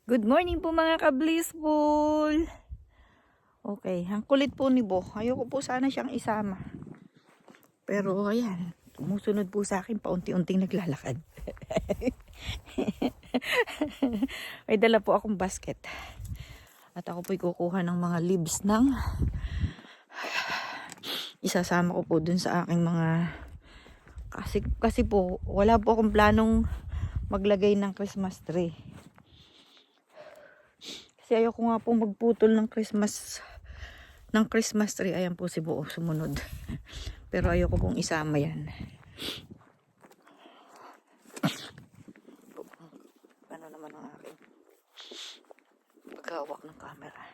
Good morning po mga ka-blissful. Okay, ang kulit po ni Bo. Ayoko po sana siyang isama. Pero ayan, tumusunod po sa akin paunti-unting naglalakad. May dala po akong basket. At ako po'y kukuha ng mga leaves ng isasama ko po dun sa aking mga kasi po wala po akong planong maglagay ng Christmas tree. Kasi ayoko nga pong magputol ng Christmas tree. Ayan po si Buo sumunod. Pero ayoko pong isama yan. Ano naman ang aking paghawak ng camera.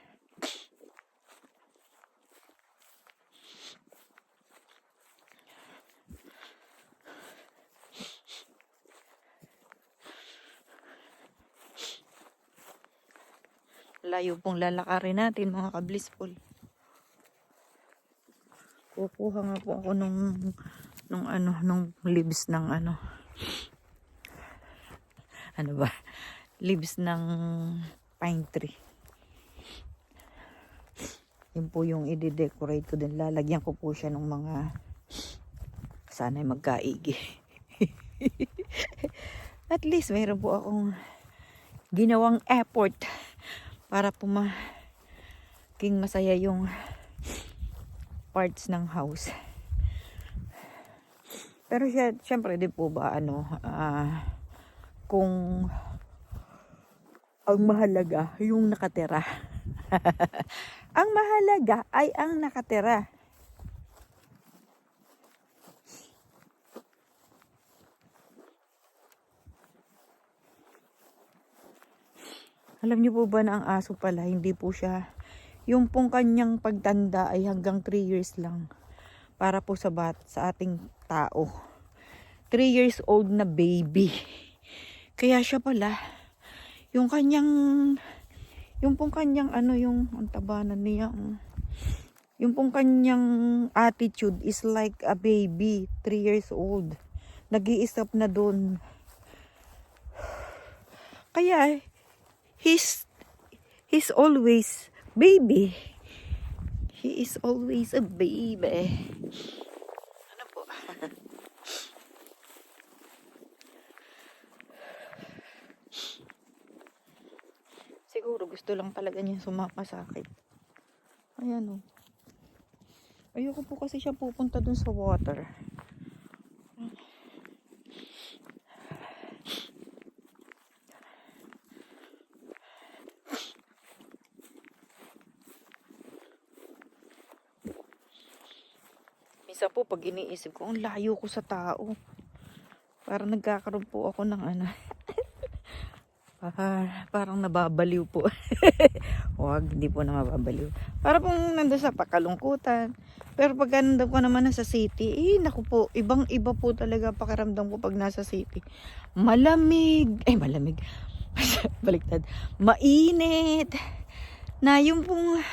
Layo pong lalakarin natin mga ka-blissful. Kukuha nga po ako nung leaves ng leaves ng pine tree. Yun po yung i-decorate ko din. Lalagyan ko po siya ng mga sana'y magkaigi. At least mayroon po akong ginawang effort para po maging masaya yung parts ng house. Pero syempre di po ba kung ang mahalaga yung nakatira. Ang mahalaga ay ang nakatira. Alam niyo po ba na ang aso pala, hindi po siya, yung pong kanyang pagtanda ay hanggang 3 years lang. Para po sa ating tao. 3 years old na baby. Kaya siya pala, yung pong kanyang yung ang tabanan niya, yung pong kanyang attitude is like a baby, 3 years old. Nag-iisap na doon. Kaya, he's always baby. He is always a baby. Ano po? Siguro gusto lang talaga niya sumama sa akin. Ayan o. Ayoko po kasi siya pupunta dun sa water. Minsan po pag iniisip ko, ang layo ko sa tao. Parang nagkakaroon po ako ng parang nababaliw po. Huwag, hindi po na mababaliw. Para pong nandun sa pakalungkutan. Pero pag nandun ko naman nasa city, naku po, ibang-iba po talaga pakiramdam ko pag nasa city. Malamig. Baliktad. Mainit. Na yung pong,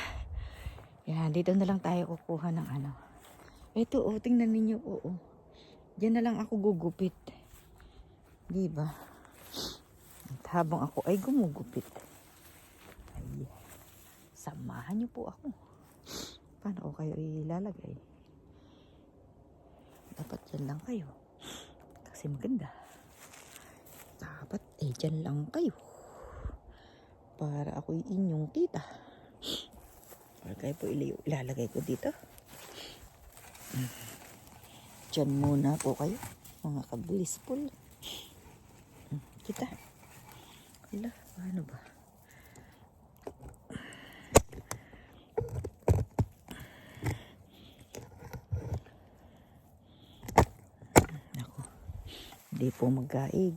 yan, dito na lang tayo kukuha ng Ito, tingnan ninyo, Diyan na lang ako gugupit. Diba? At habang ako ay gumugupit, ay samahan niyo po ako. Paano ko kayo ilalagay? Dapat dyan lang kayo. Kasi maganda. Dapat dyan lang kayo. Para ako'y inyong tita. Para kayo po ilalagay ko dito. Dyan muna po kayo. Mga ka-blissful. Kita. Hala, paano ba? Ako, hindi po magkaig.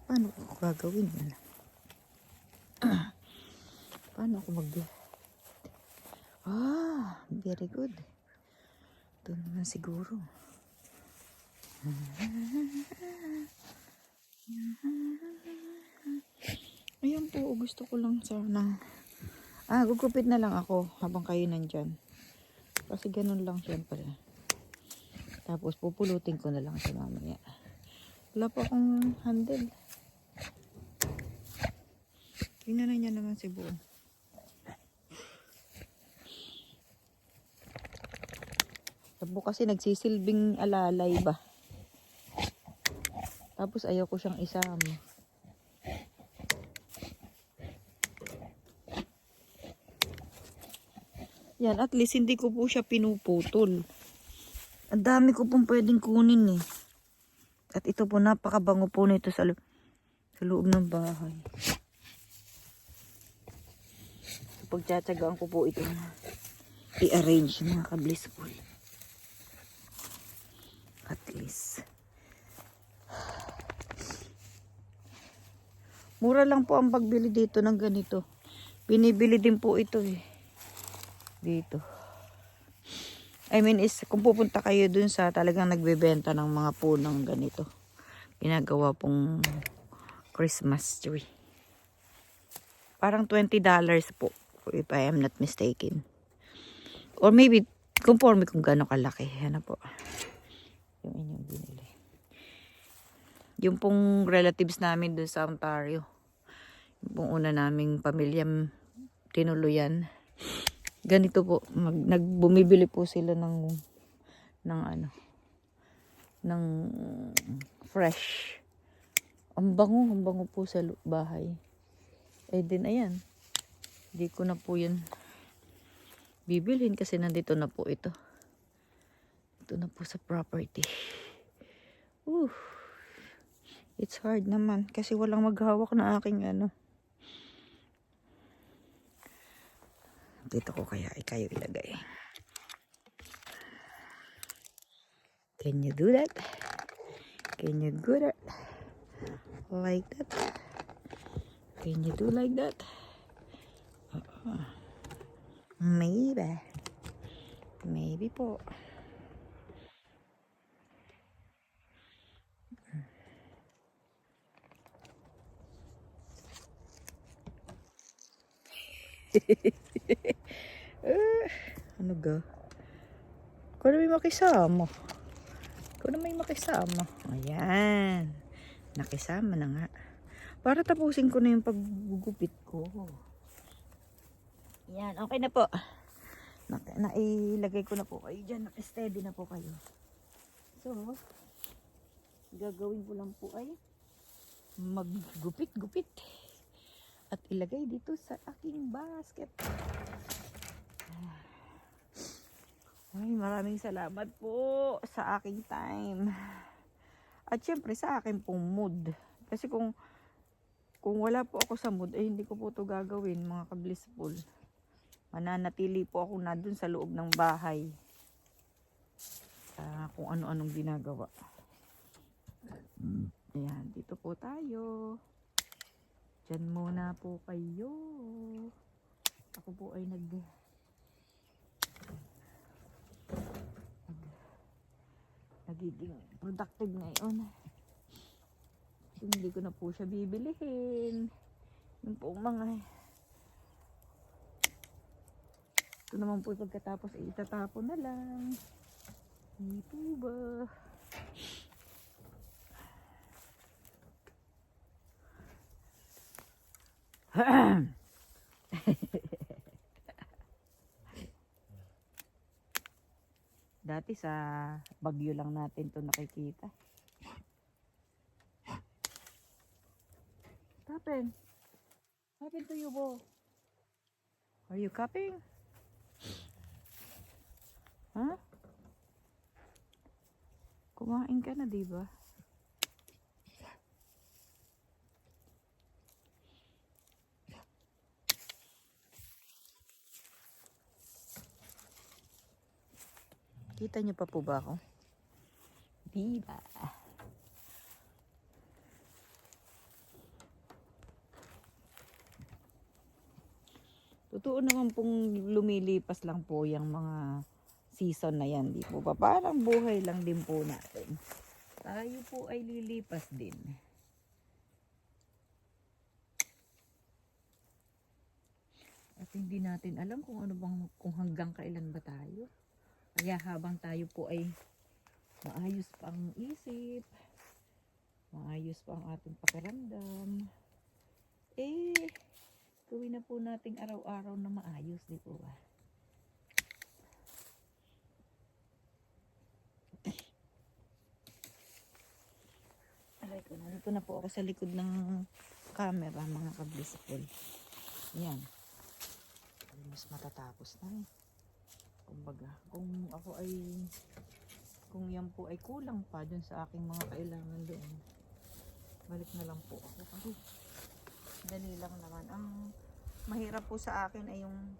Paano ko gagawin yan? Paano ako very good. Ito naman siguro. Ayan po, gusto ko lang sana. Gugupit na lang ako habang kayo nandyan. Kasi ganun lang syempre. Tapos pupulutin ko na lang sa mamaya. Wala pa akong handle. Tingnan na niya naman si buo. Tabo kasi nagsisilbing alalay ba. Tapos ayaw ko siyang isama. Yan, at least hindi ko po siya pinuputol. Ang dami ko pong pwedeng kunin eh. At ito po, napakabango po nito sa loob ng bahay. Pagtsatsagaan ko po ito na i-arrange mga ka-blissful. At least. Mura lang po ang pagbili dito ng ganito. Binibili din po ito eh. Dito. I mean is kung pupunta kayo dun sa talagang nagbebenta ng mga punong ganito. Ginagawa pong Christmas tree. Parang $20 po if I am not mistaken. Or maybe conforme kung gaano kalaki. Ano po. Yung inyong binili. Yung pong relatives namin dun sa Ontario. Yung pong una naming pamilyang tinuluyan. Ganito po, nagbumibili po sila ng fresh. Ang bango po sa bahay. Eh din ayan. Hindi ko na po yun bibilhin kasi nandito na po ito. Ito na po sa property. It's hard naman kasi walang maghawak na aking ano. Dito ko kaya kayo ilagay. Can you do that? Can you do that? Like that? Can you do like that? Maybe. Maybe po. Ano ga? Ikaw na may makisama. Ikaw na may makisama. Ayan. Nakisama na nga. Para tapusin ko na yung paggugupit ko. Yan. Okay na po. Nailagay ko na po kayo dyan. Naka-steady na po kayo. So, gagawin ko lang po ay maggupit-gupit. At ilagay dito sa aking basket. Ay, maraming salamat po sa aking time. At syempre sa akin pong mood. Kasi kung wala po ako sa mood, ay hindi ko po ito gagawin mga ka-blissful. Mananatili po ako na dun sa loob ng bahay. Kung ano-anong ginagawa. Ayan, dito po tayo. Diyan muna po kayo. Ako po ay nagiging productive ngayon. Hindi ko na po siya bibilihin. Yung po mga ito naman po pagkatapos ay itatapon na lang. Hindi po ba? Dati sa Bagyo lang natin to nakikita. Tapen. Tapen to you, Bo. Are you cupping? Huh? Kumain ka na, diba? Kita niyo pa po ba ako? Diba? Totoo naman pong lumilipas lang po yung mga season na yan. Di po ba? Parang buhay lang din po natin. Tayo po ay lilipas din. At hindi natin alam kung hanggang kailan ba tayo. Kaya habang tayo po ay maayos pa ang isip, maayos pa ang ating pakiramdam, na po nating araw-araw na maayos, di po ba? Aray ko, nandito na po ako sa likod ng camera, mga kablisipol. Yan. Mas matatapos na eh. Kumbaga, kung ako ay, kung yan po ay kulang pa dun sa aking mga kailangan doon, balik na lang po ako. Kasi dali lang naman. Ang mahirap po sa akin ay yung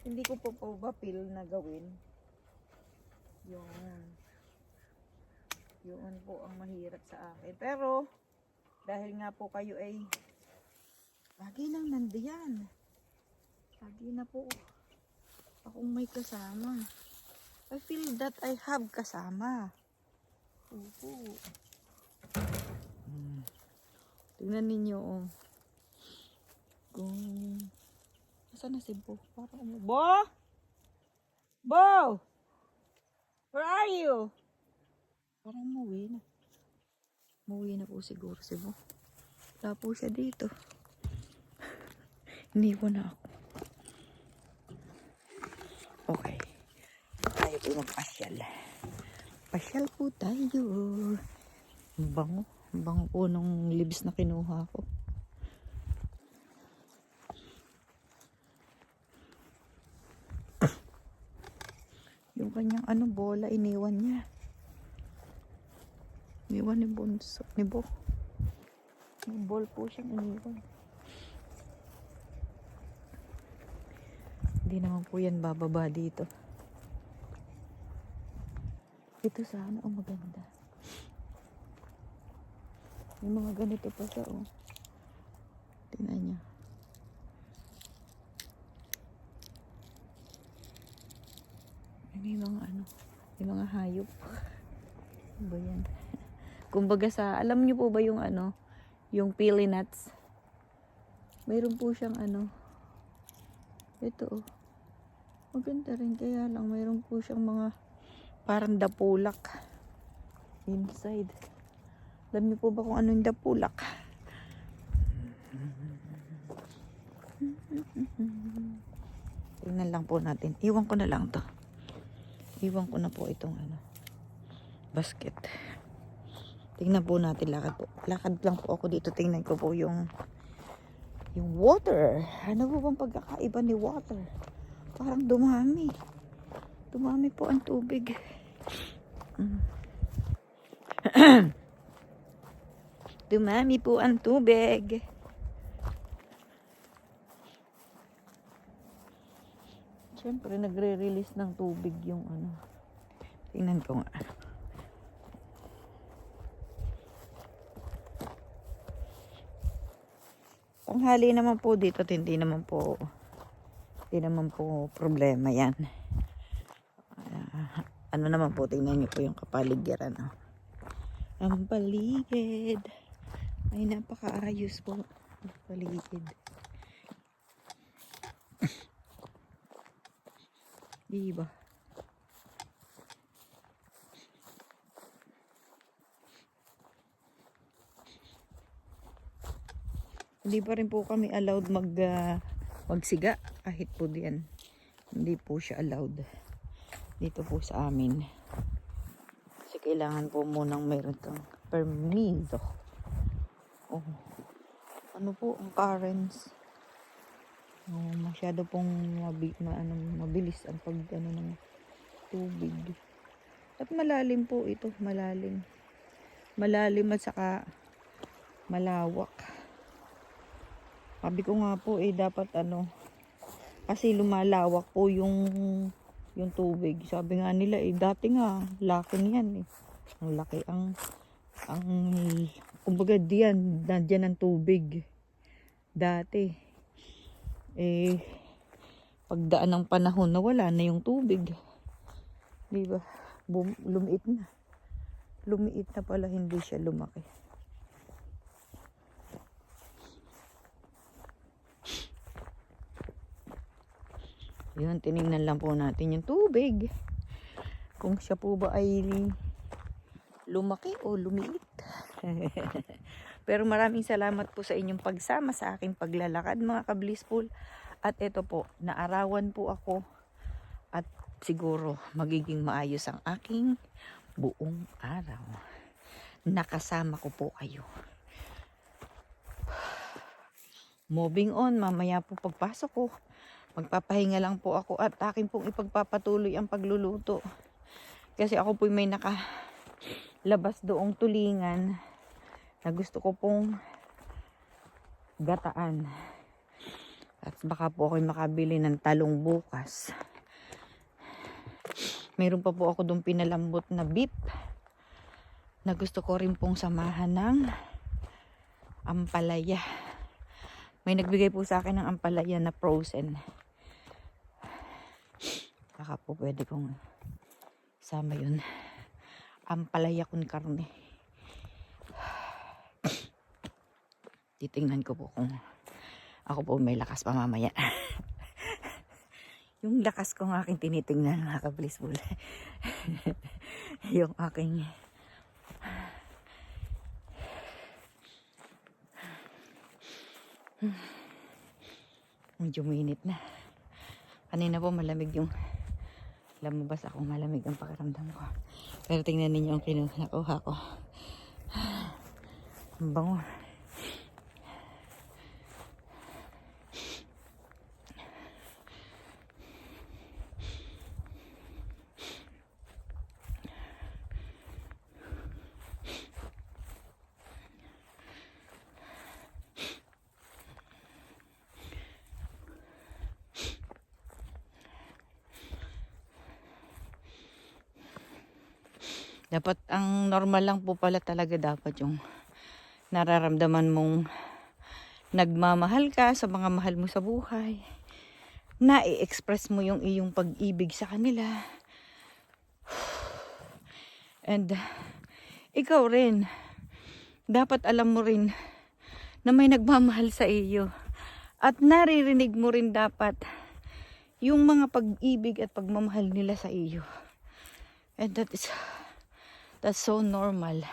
hindi ko po ba feel na gawin. Yun po ang mahirap sa akin. Pero dahil nga po kayo ay lagi nang nandiyan. Lagi na po akong may kasama. I feel that I have kasama. Opo. Tingnan ninyo oh. Kung saan na si Bo? Parang Bo! Bo! Where are you? Parang umuwi na. Umuwi na po siguro si Bo. Wala po siya dito. Iniwan na ako. Okay. Tayo po magpasyal. Pasyal po tayo. Bango. Bango po nung libis na kinuha ko. Yung kanyang bola, iniwan niya. Iniwan ni Bonso. Ni Bo. May ball po siyang iniwan. Hindi naman po yan bababa dito. Ito sana ang maganda. May mga ganito pa siya oh. Tingnan niya. May mga may mga hayop. Ano ba yan? Kumbaga alam niyo po ba yung yung pili nuts? Mayroon po siyang ito oh. Maganda rin, kaya lang mayroon po siyang mga parang dapulak inside. Alam niyo po ba kung ano yung dapulak? Tingnan lang po natin. Iwan ko na lang to. Iwan ko na po itong basket. Tingnan po natin, lakad lang po ako dito. Tingnan ko po yung water. Ano po bang pagkakaiba ni water? Parang dumami. Dumami po ang tubig. Dumami po ang tubig. Siyempre, nagre-release ng tubig yung Tingnan ko nga. Tanghali naman po dito, hindi naman po problema yan. Ano naman po, tingnan niyo po yung kapaligiran. Oh. Ang paligid. Ay, napakaayos po. Ang paligid. Diba? Hindi pa rin po kami allowed magsiga kahit po diyan. Hindi po siya allowed dito po sa amin. Kasi kailangan po munang mayroon kang permiso. Oh. Ano po ang currents? Masyado pong mabilis ang ng tubig. At malalim po ito, malalim. Malalim at saka malawak. Sabi ko nga po dapat kasi lumalawak po yung tubig. Sabi nga nila dati nga laki niyan Ang laki kumbaga diyan nandiyan ang tubig. Dati pagdaan ng panahon nawala na yung tubig. Di ba? Lumiit na. Lumiit na pala, hindi siya lumaki. Yun, tinignan lang po natin yung tubig. Kung siya po ba ay lumaki o lumiit. Pero maraming salamat po sa inyong pagsama sa aking paglalakad mga ka-blissful. At ito po, naarawan po ako at siguro magiging maayos ang aking buong araw. Nakasama ko po kayo. Moving on, mamaya po pagpasok ko, magpapahinga lang po ako at akin pong ipagpapatuloy ang pagluluto. Kasi ako po may nakalabas doong tulingan na gusto ko pong gataan. At baka po ako'y makabili ng talong bukas. Mayroon pa po ako doon pinalambot na beef na gusto ko rin pong samahan ng ampalaya. May nagbigay po sa akin ng ampalaya na frozen. Baka po pwede kong sama yun. Ampalaya kun karne. Titingnan ko po kung ako po may lakas pa mamaya. Yung lakas ko ng aking tinitingnan mga ka-blissful. Yung aking medyo mainit na. Kanina po malamig yung lumabas ako, malamig ang pakiramdam ko. Pero tingnan ninyo ang kinuha ko. Ang bango. Dapat ang normal lang po pala talaga dapat yung nararamdaman mong nagmamahal ka sa mga mahal mo sa buhay. Na i-express mo yung iyong pag-ibig sa kanila. And ikaw rin, dapat alam mo rin na may nagmamahal sa iyo. At naririnig mo rin dapat yung mga pag-ibig at pagmamahal nila sa iyo. And that's so normal.